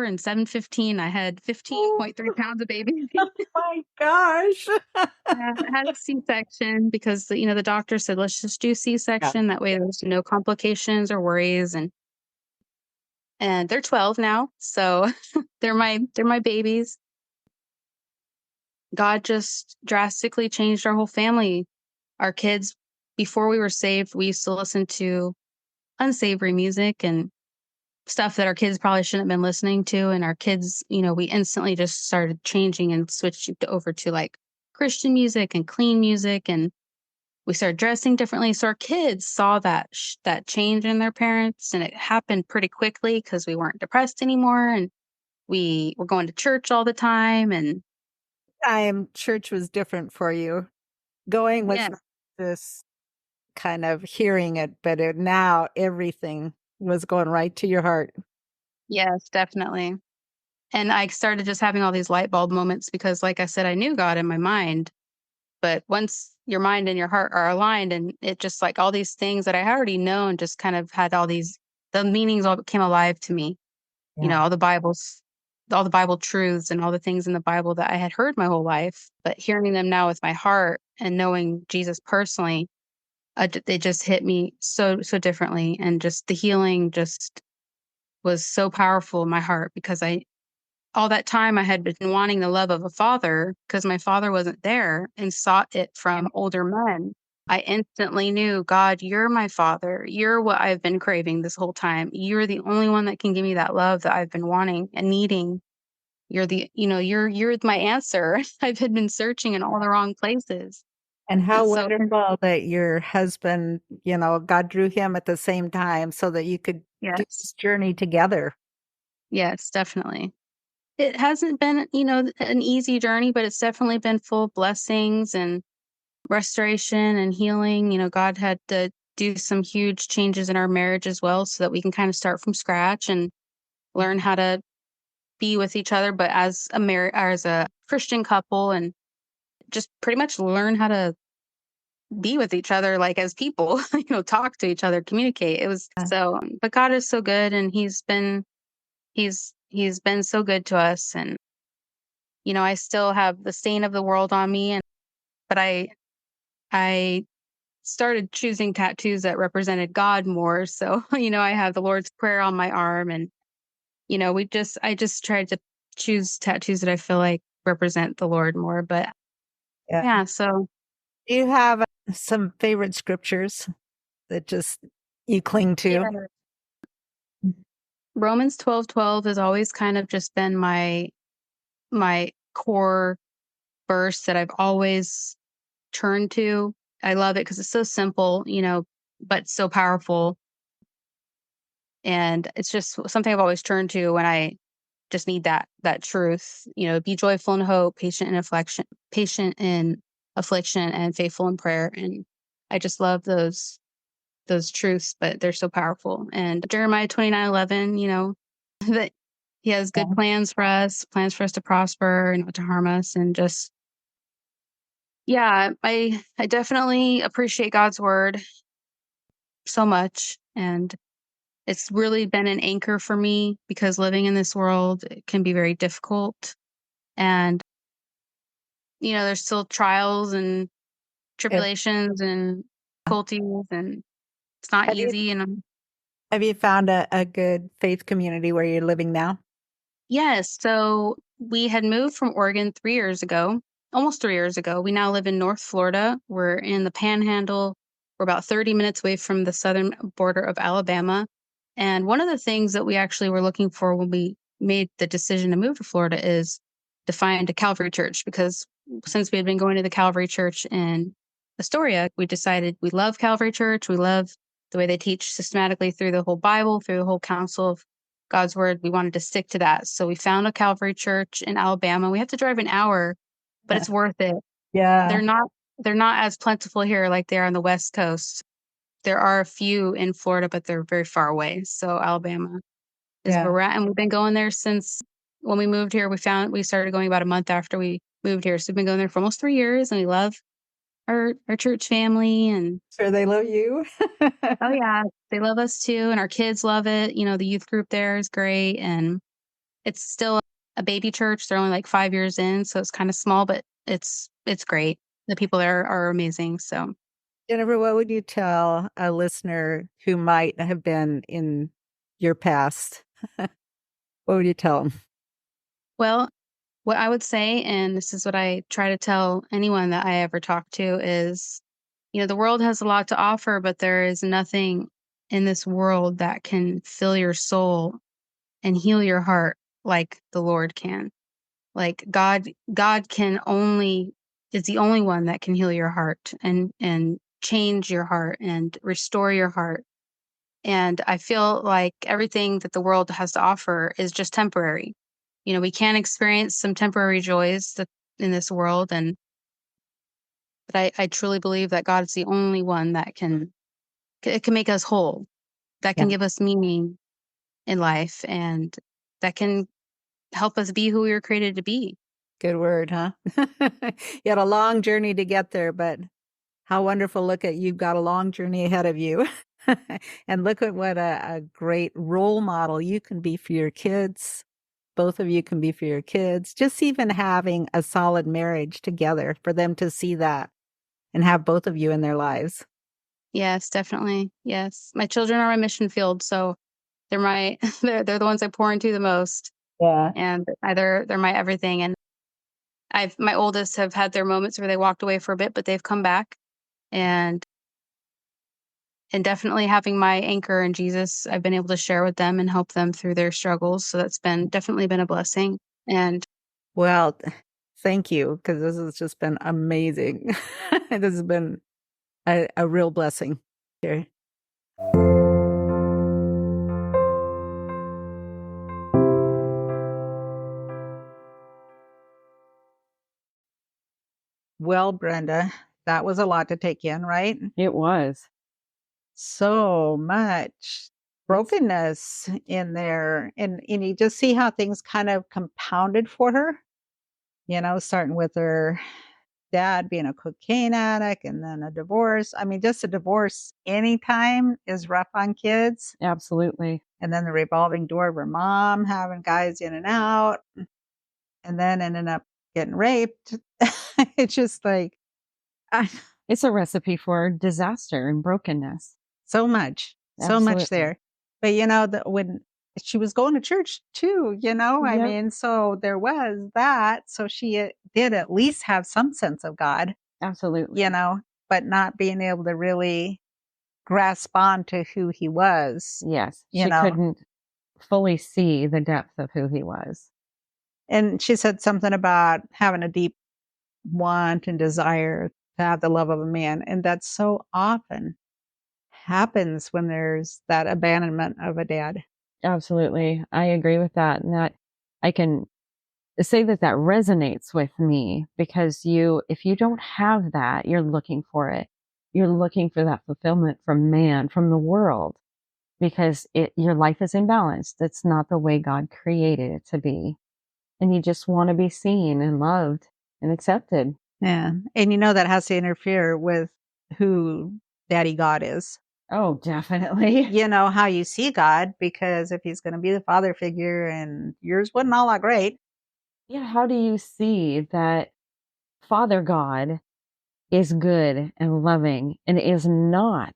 and 7'15". I had 15.3 pounds of baby. Oh my gosh. I had a C-section because the doctor said, let's just do C-section. That way there's no complications or worries. And they're 12 now. So they're my babies. God just drastically changed our whole family. Our kids, before we were saved, we used to listen to unsavory music and stuff that our kids probably shouldn't have been listening to. And our kids, we instantly just started changing and switched over to Christian music and clean music. And we started dressing differently. So our kids saw that change in their parents, and it happened pretty quickly because we weren't depressed anymore. And we were going to church all the time. And Church was different for you. Going was yeah, this kind of hearing it, but now everything was going right to your heart. yes, definitely. And I started just having all these light bulb moments because, like I said, I knew God in my mind. But once your mind and your heart are aligned, and it just all these things that I had already known just kind of had the meanings all came alive to me. Yeah. All the Bible truths and all the things in the Bible that I had heard my whole life, but hearing them now with my heart and knowing Jesus personally, they just hit me so, so differently. And just the healing just was so powerful in my heart because all that time I had been wanting the love of a father because my father wasn't there and sought it from older men. I instantly knew, God, you're my father. You're what I've been craving this whole time. You're the only one that can give me that love that I've been wanting and needing. You're my answer. I've been searching in all the wrong places. And how And so, wonderful that your husband, God drew him at the same time so that you could do yes, this journey together. yes, definitely. It hasn't been, an easy journey, but it's definitely been full of blessings and restoration and healing. God had to do some huge changes in our marriage as well so that we can kind of start from scratch and learn how to be with each other, but as a Christian couple, and just pretty much learn how to be with each other as people, talk to each other, communicate. It was so, but God is so good, and he's been so good to us. And I still have the stain of the world on me, but I started choosing tattoos that represented God more. So, I have the Lord's Prayer on my arm, and, I just tried to choose tattoos that I feel like represent the Lord more. But Yeah. yeah, so Do you have some favorite scriptures that just you cling to? yeah. Romans 12:12 has always kind of just been my core verse that I've always turned to. I love it because it's so simple, but so powerful. And it's just something I've always turned to when I just need that truth. Be joyful in hope, patient in affliction, and faithful in prayer. And I just love those truths, but they're so powerful. And Jeremiah 29:11, that he has good plans for us to prosper and not to harm us. And just, yeah, I definitely appreciate God's word so much. And it's really been an anchor for me because living in this world can be very difficult. And, there's still trials and Yes. tribulations and difficulties, and it's not Have you easy. And have you found a good faith community where you're living now? yes, so we had moved from Oregon 3 years ago, almost 3 years ago. We now live in North Florida. We're in the Panhandle. We're about 30 minutes away from the southern border of Alabama. And one of the things that we actually were looking for when we made the decision to move to Florida is to find a Calvary church, because since we had been going to the Calvary church in Astoria, we decided we love Calvary church. We love the way they teach systematically through the whole Bible, through the whole counsel of God's word. We wanted to stick to that. So we found a Calvary church in Alabama. We have to drive an hour, but it's worth it. Yeah. They're not as plentiful here like they are on the West Coast. There are a few in Florida, but they're very far away. So Alabama is where Yeah. we're at. And we've been going there since when we moved here. We started going about a month after we moved here. So we've been going there for almost 3 years, and we love our church family. And Sure they love you. oh yeah, they love us too. And our kids love it. The youth group there is great. And it's still a baby church. They're only like 5 years in, so it's kind of small, but it's great. The people there are amazing. So, Jennifer, what would you tell a listener who might have been in your past? What would you tell them? well, what I would say, and this is what I try to tell anyone that I ever talk to, is, the world has a lot to offer, but there is nothing in this world that can fill your soul and heal your heart like the Lord can. Like God can only is the only one that can heal your heart and change your heart and restore your heart. And I feel like everything that the world has to offer is just temporary. We can experience some temporary joys in this world, but I truly believe that God is the only one that it can make us whole, that Yeah. can give us meaning in life, and that can help us be who we were created to be. Good word, huh? You had a long journey to get there, but how wonderful. Look at you've got a long journey ahead of you. And look at what a great role model you can be for your kids. Both of you can be for your kids. Just even having a solid marriage together for them to see that and have both of you in their lives. Yes, definitely. Yes. My children are my mission field, so they're my they're the ones I pour into the most, Yeah. and they're my everything. And my oldest have had their moments where they walked away for a bit, but they've come back. And definitely having my anchor in Jesus, I've been able to share with them and help them through their struggles. So that's definitely been a blessing. And Well, thank you, because this has just been amazing. This has been a real blessing here. Well, Brenda, that was a lot to take in, right? It was. So much brokenness in there. And you just see how things kind of compounded for her, starting with her dad being a cocaine addict and then a divorce. I mean, just a divorce anytime is rough on kids. Absolutely. And then the revolving door of her mom having guys in and out, and then ending up getting raped. It's just like, I, It's a recipe for disaster and brokenness. so much Absolutely. there. But when she was going to church too, I Yep. mean, so there was that. So she did at least have some sense of God, Absolutely. but not being able to really grasp on to who he was. Yes. you She know. couldn't fully see the depth of who he was. And she said something about having a deep want and desire to have the love of a man. And that so often happens when there's that abandonment of a dad. Absolutely. I agree with that. And that I can say that resonates with me, because if you don't have that, you're looking for it. You're looking for that fulfillment from man, from the world, because your life is imbalanced. It's not the way God created it to be. And you just want to be seen and loved and accepted. Yeah. And you know that has to interfere with who Daddy God is. Oh, definitely. You know, how you see God, because if he's going to be the father figure and yours wasn't all that great. Yeah, how do you see that Father God is good and loving and is not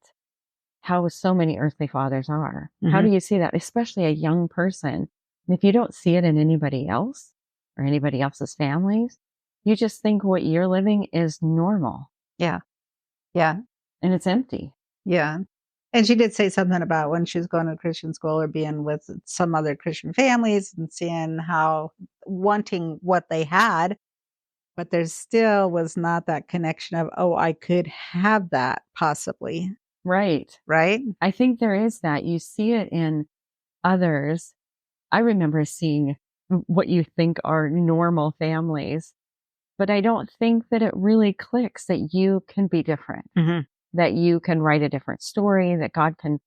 how so many earthly fathers are? How do you see that, especially a young person? And if you don't see it in anybody else or anybody else's families, you just think what you're living is normal. Yeah. Yeah. And it's empty. Yeah. And she did say something about when she was going to Christian school or being with some other Christian families and seeing how wanting what they had, but there still was not that connection of, oh, I could have that possibly. Right. Right. I think there is that. You see it in others. I remember seeing what you think are normal families, but I don't think that it really clicks that you can be different, that you can write a different story, that God can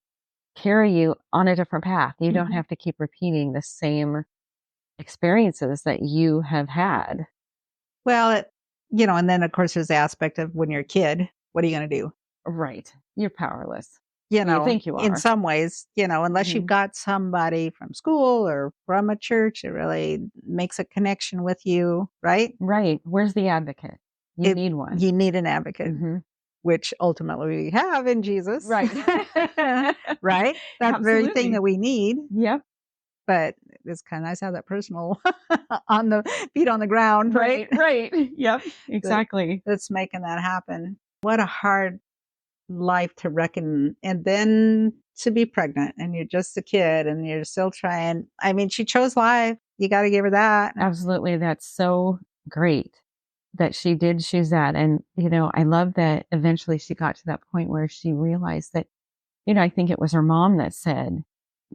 carry you on a different path. You don't have to keep repeating the same experiences that you have had. Well, and then of course there's the aspect of when you're a kid, what are you going to do? Right. You're powerless. You think you are. In some ways, unless you've got somebody from school or from a church, it really makes a connection with you, right? Right. Where's the advocate? You need one. You need an advocate, which ultimately we have in Jesus. Right. Right? That very thing that we need. Yep. But it's kind of nice to have that personal on the feet on the ground, right? Right. Yep. Exactly. That's making that happen. What a hard life to reckon, and then to be pregnant and you're just a kid and you're still trying. I mean, she chose life. You got to give her that. Absolutely. That's so great that she did choose that. And, I love that eventually she got to that point where she realized that, I think it was her mom that said,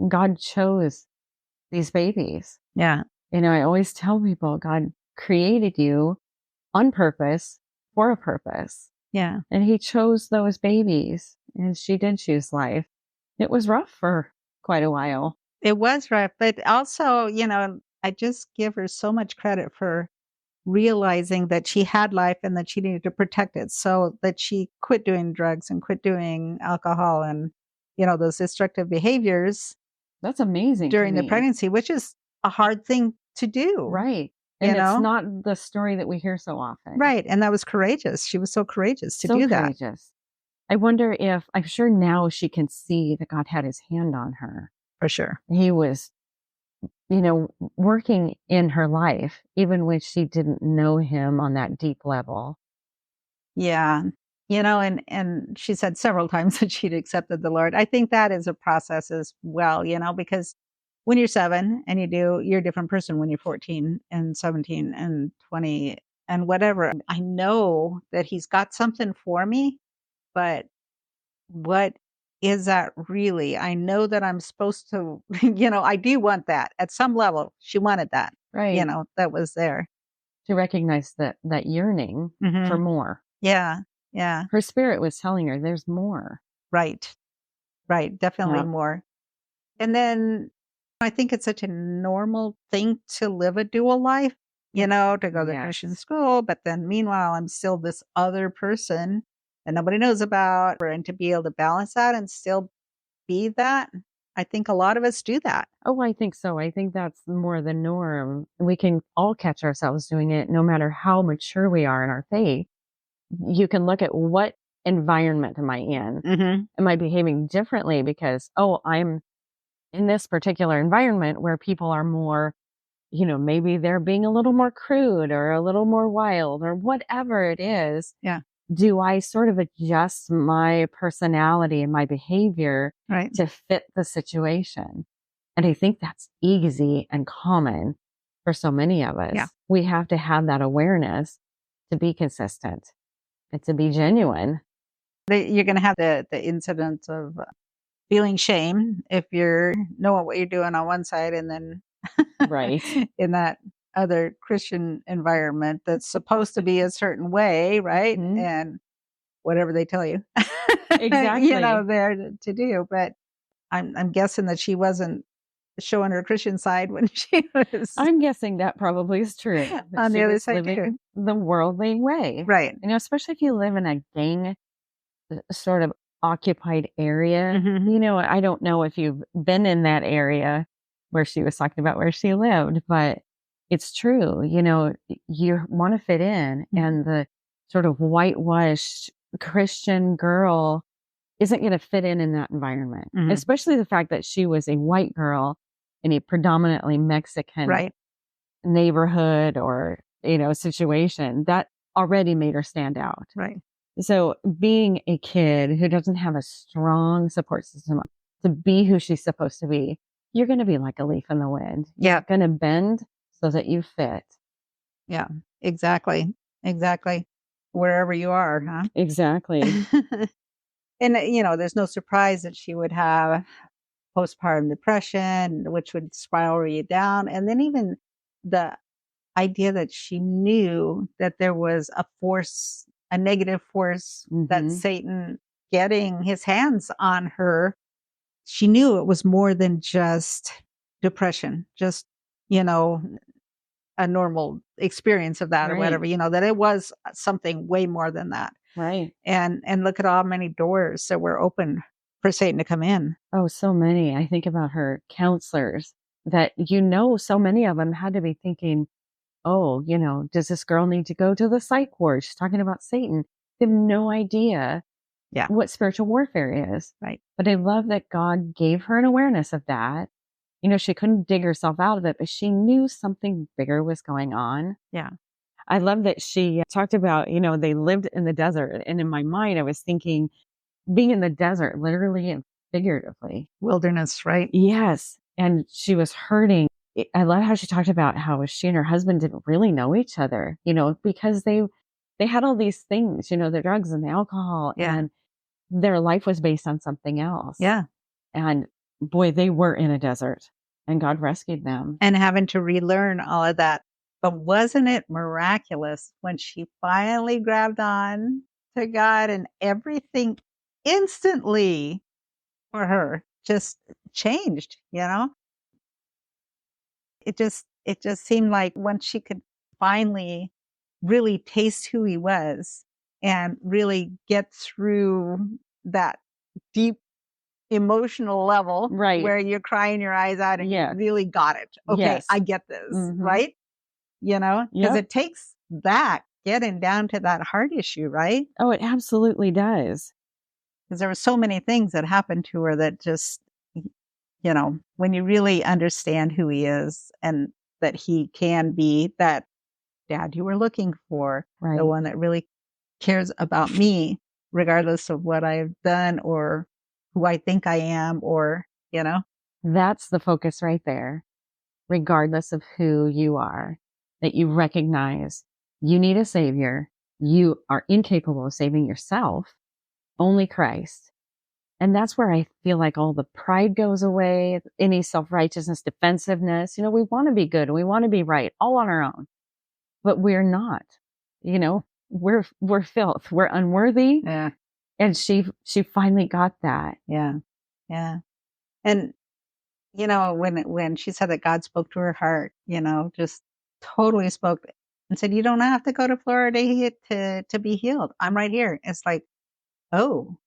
God chose these babies. Yeah. I always tell people God created you on purpose for a purpose. Yeah. And he chose those babies, and she did choose life. It was rough for quite a while. It was rough, but also, I just give her so much credit for realizing that she had life and that she needed to protect it, so that she quit doing drugs and quit doing alcohol and, those destructive behaviors. That's amazing. During the pregnancy, which is a hard thing to do. Right. And it's not the story that we hear so often. Right. And that was courageous. She was so courageous to do that. I wonder I'm sure now she can see that God had his hand on her. For sure. He was, working in her life, even when she didn't know him on that deep level. Yeah. And she said several times that she'd accepted the Lord. I think that is a process as well, because when you're 7 and you're a different person when you're 14 and 17 and 20 and whatever. I know that he's got something for me, but what is that really? I know that I'm supposed to, I do want that at some level. She wanted that, right? That was there. To recognize that yearning for more. Yeah. Yeah. Her spirit was telling her there's more. Right. Right. Definitely more. And then I think it's such a normal thing to live a dual life, to go to Christian school, but then meanwhile, I'm still this other person that nobody knows about, and to be able to balance that and still be that. I think a lot of us do that. Oh, I think so. I think that's more the norm. We can all catch ourselves doing it no matter how mature we are in our faith. You can look at what environment am I in? Am I behaving differently because, I'm in this particular environment where people are more, maybe they're being a little more crude or a little more wild or whatever it is. Yeah. Do I sort of adjust my personality and my behavior to fit the situation? And I think that's easy and common for so many of us. Yeah. We have to have that awareness to be consistent and to be genuine. You're going to have the incidents of feeling shame if you're knowing what you're doing on one side and then Right. in that other Christian environment that's supposed to be a certain way, right? Mhm. And whatever they tell you, Exactly. there to do. But I'm guessing that she wasn't showing her Christian side when she was I'm guessing that probably is true. That on she the other was side living too. the worldly way. Right. Especially if you live in a gang sort of occupied area. Mhm. I don't know if you've been in that area where she was talking about where she lived, but it's true. You want to fit in, Mhm. and the sort of whitewashed Christian girl isn't going to fit in that environment, Mhm. especially the fact that she was a white girl in a predominantly Mexican Right. neighborhood or, situation that already made her stand out. Right. So being a kid who doesn't have a strong support system to be who she's supposed to be, you're going to be like a leaf in the wind. Yeah. You're going to bend so that you fit. Yeah. Exactly. Exactly. Wherever you are, huh? Exactly. And there's no surprise that she would have postpartum depression, which would spiral you down. And then even the idea that she knew that there was a negative force, that Mhm. Satan getting his hands on her. She knew it was more than just depression, just, a normal experience of that or Right. whatever, that it was something way more than that. Right. And look at how many doors that were open for Satan to come in. Oh, so many. I think about her counselors that, so many of them had to be thinking, oh, does this girl need to go to the psych ward? She's talking about Satan. They have no idea Yeah. what spiritual warfare is. Right. But I love that God gave her an awareness of that. She couldn't dig herself out of it, but she knew something bigger was going on. Yeah. I love that she talked about, they lived in the desert. And in my mind, I was thinking being in the desert, literally and figuratively. Wilderness, right? Yes. And she was hurting. I love how she talked about how she and her husband didn't really know each other, because they had all these things, the drugs and the alcohol, Yeah. and their life was based on something else. Yeah. And boy, they were in a desert and God rescued them. And having to relearn all of that. But wasn't it miraculous when she finally grabbed on to God and everything instantly for her just changed, It just seemed like once she could finally really taste who he was and really get through that deep emotional level Right. where you're crying your eyes out and Yes. you really got it. Okay, Yes. I get this, Mhm. right? Because Yep. it takes that getting down to that heart issue, right? Oh, it absolutely does. Because there were so many things that happened to her that just, when you really understand who he is and that he can be that dad you were looking for, Right. the one that really cares about me, regardless of what I've done or who I think I am, or, That's the focus right there. Regardless of who you are, that you recognize you need a savior. You are incapable of saving yourself. Only Christ. And that's where I feel like all the pride goes away, any self-righteousness, defensiveness. We want to be good and we want to be right all on our own, but we're not, we're filth. We're unworthy. Yeah. And she finally got that. Yeah. Yeah. And, when she said that God spoke to her heart, just totally spoke and said, you don't have to go to Florida to be healed. I'm right here. It's like, oh,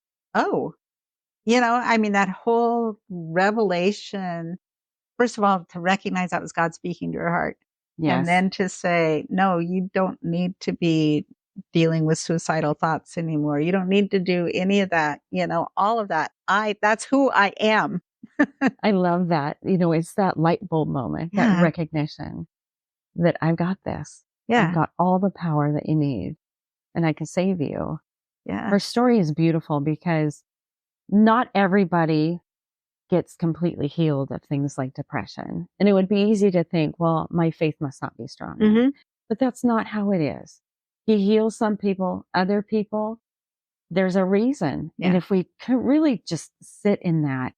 that whole revelation, first of all, to recognize that was God speaking to her heart. Yes. And then to say, no, you don't need to be dealing with suicidal thoughts anymore. You don't need to do any of that, all of that. That's who I am. I love that. It's that light bulb moment, that Yeah. recognition that I've got this. Yeah. I've got all the power that you need and I can save you. Yeah. Her story is beautiful because not everybody gets completely healed of things like depression. And it would be easy to think, well, my faith must not be strong. Mm-hmm. But that's not how it is. He heals some people, other people, there's a reason. Yeah. And if we can really just sit in that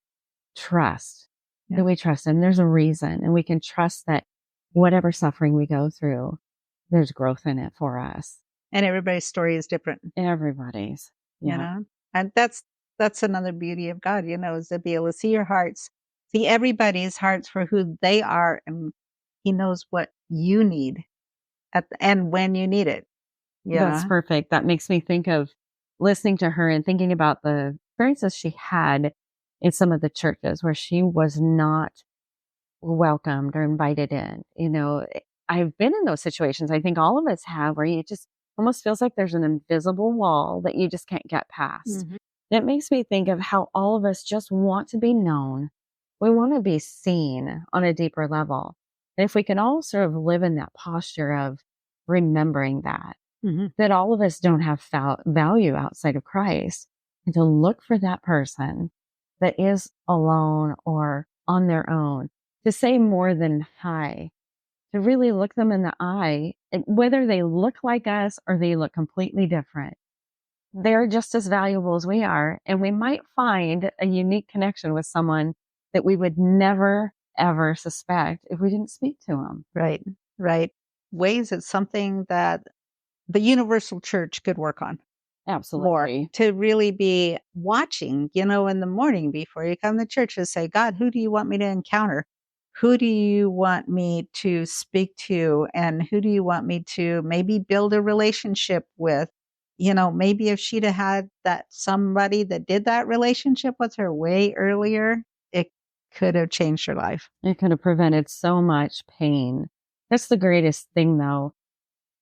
trust, Yeah. that we trust him, there's a reason. And we can trust that whatever suffering we go through, there's growth in it for us. And everybody's story is different, Everybody's. you Yeah. know? And that's another beauty of God, is to be able to see your hearts, see everybody's hearts for who they are. And he knows what you need and when you need it. Yeah. That's perfect. That makes me think of listening to her and thinking about the experiences she had in some of the churches where she was not welcomed or invited in. I've been in those situations. I think all of us have, where it just almost feels like there's an invisible wall that you just can't get past. Mhm. It makes me think of how all of us just want to be known. We want to be seen on a deeper level. And if we can all sort of live in that posture of remembering that, Mhm. that all of us don't have value outside of Christ, and to look for that person that is alone or on their own, to say more than hi, to really look them in the eye, whether they look like us or they look completely different. They're just as valuable as we are. And we might find a unique connection with someone that we would never, ever suspect if we didn't speak to them. Right. Right. Ways it's something that the universal church could work on more, Absolutely. to really be watching, in the morning before you come to church, to say, God, who do you want me to encounter? Who do you want me to speak to? And who do you want me to maybe build a relationship with? Maybe if she'd have had that somebody that did that relationship with her way earlier, it could have changed her life. It could have prevented so much pain. That's the greatest thing, though.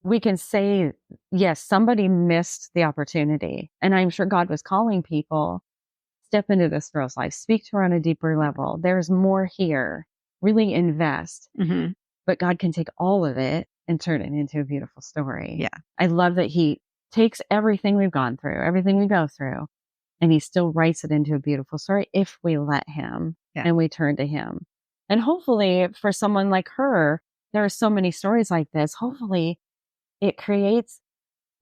We can say, yes, somebody missed the opportunity. And I'm sure God was calling people, step into this girl's life, speak to her on a deeper level. There's more here. Really invest. Mm-hmm. But God can take all of it and turn it into a beautiful story. Yeah. I love that he takes everything we've gone through, everything we go through, and he still writes it into a beautiful story if we let him and we turn to him. And hopefully for someone like her, there are so many stories like this. Hopefully it creates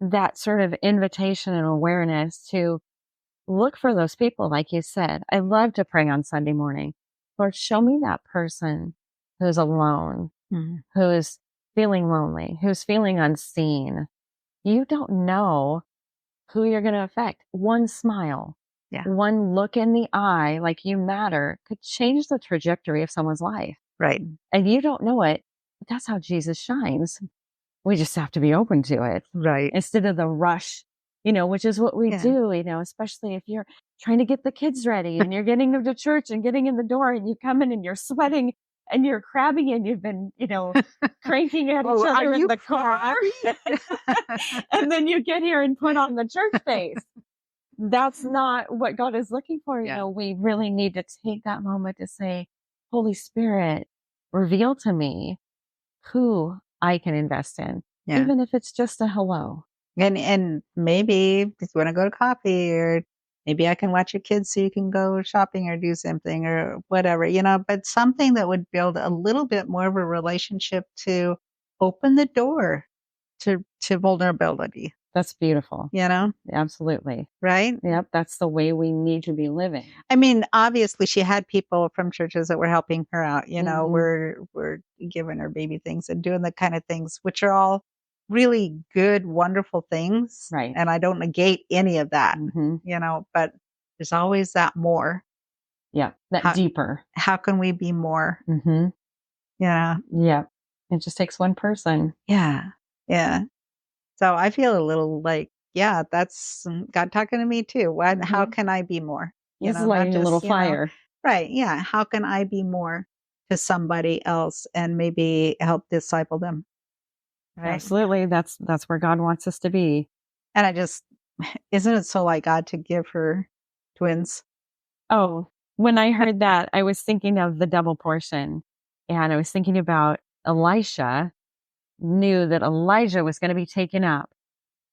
that sort of invitation and awareness to look for those people, like you said. I love to pray on Sunday morning. Lord, show me that person who's alone, Mm-hmm. who is feeling lonely, who's feeling unseen. You don't know who you're going to affect. One smile, one look in the eye, like you matter, could change the trajectory of someone's life. Right. And you don't know it, but that's how Jesus shines. We just have to be open to it. Right. Instead of the rush, which is what we do, especially if you're trying to get the kids ready and you're getting them to church and getting in the door and you come in and you're sweating and you're crabby and you've been, cranking at each other in the car. And then you get here and put on the church face. That's not what God is looking for. We really need to take that moment to say, Holy Spirit, reveal to me who I can invest in, even if it's just a hello. And maybe if you want to go to coffee, or maybe I can watch your kids so you can go shopping or do something or whatever, but something that would build a little bit more of a relationship to open the door to vulnerability. That's beautiful. Absolutely. Right? Yep. That's the way we need to be living. I mean, obviously she had people from churches that were helping her out, we're giving her baby things and doing the kind of things, which are all really good, wonderful things. Right. And I don't negate any of that, but there's always that more. Yeah. Deeper. How can we be more? Mm-hmm. Yeah. Yeah. It just takes one person. Yeah. Yeah. So I feel a little like, that's God talking to me too. How can I be more? This is lighting a little fire. Right. Yeah. How can I be more to somebody else and maybe help disciple them? Right? Absolutely. That's where God wants us to be. And isn't it so like God to give her twins? Oh, when I heard that, I was thinking of the double portion, and I was thinking about Elisha knew that Elijah was going to be taken up.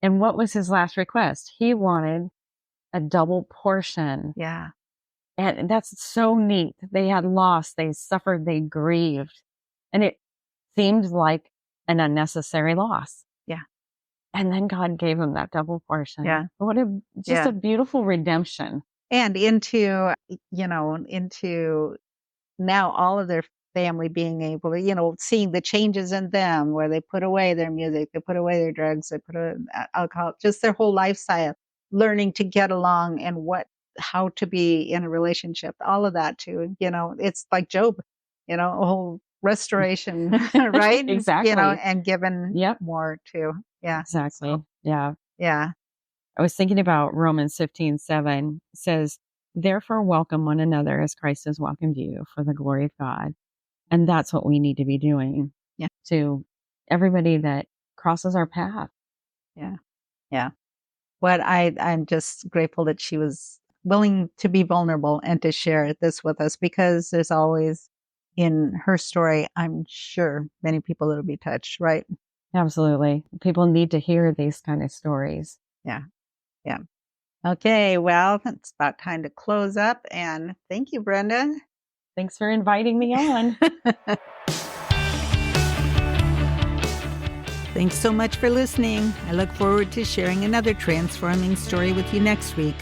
And what was his last request? He wanted a double portion. Yeah. And that's so neat. They had lost, they suffered, they grieved. And it seemed like an unnecessary loss. Yeah. And then God gave them that double portion. Yeah. What a beautiful redemption. And into now all of their family being able to, seeing the changes in them where they put away their music, they put away their drugs, they put away alcohol, just their whole lifestyle, learning to get along and how to be in a relationship, all of that too. It's like Job, a whole restoration, right? Exactly. And given Yep. more too. Yeah. Exactly. So, yeah. yeah. I was thinking about Romans 15:7 says, therefore welcome one another as Christ has welcomed you for the glory of God. And that's what we need to be doing. Yeah. To everybody that crosses our path. Yeah. Yeah. But I'm just grateful that she was willing to be vulnerable and to share this with us, because there's always in her story, I'm sure many people that will be touched, right? Absolutely. People need to hear these kind of stories. Yeah. Yeah. Okay. Well, it's about time to close up. And thank you, Brenda. Thanks for inviting me on. Thanks so much for listening. I look forward to sharing another transforming story with you next week.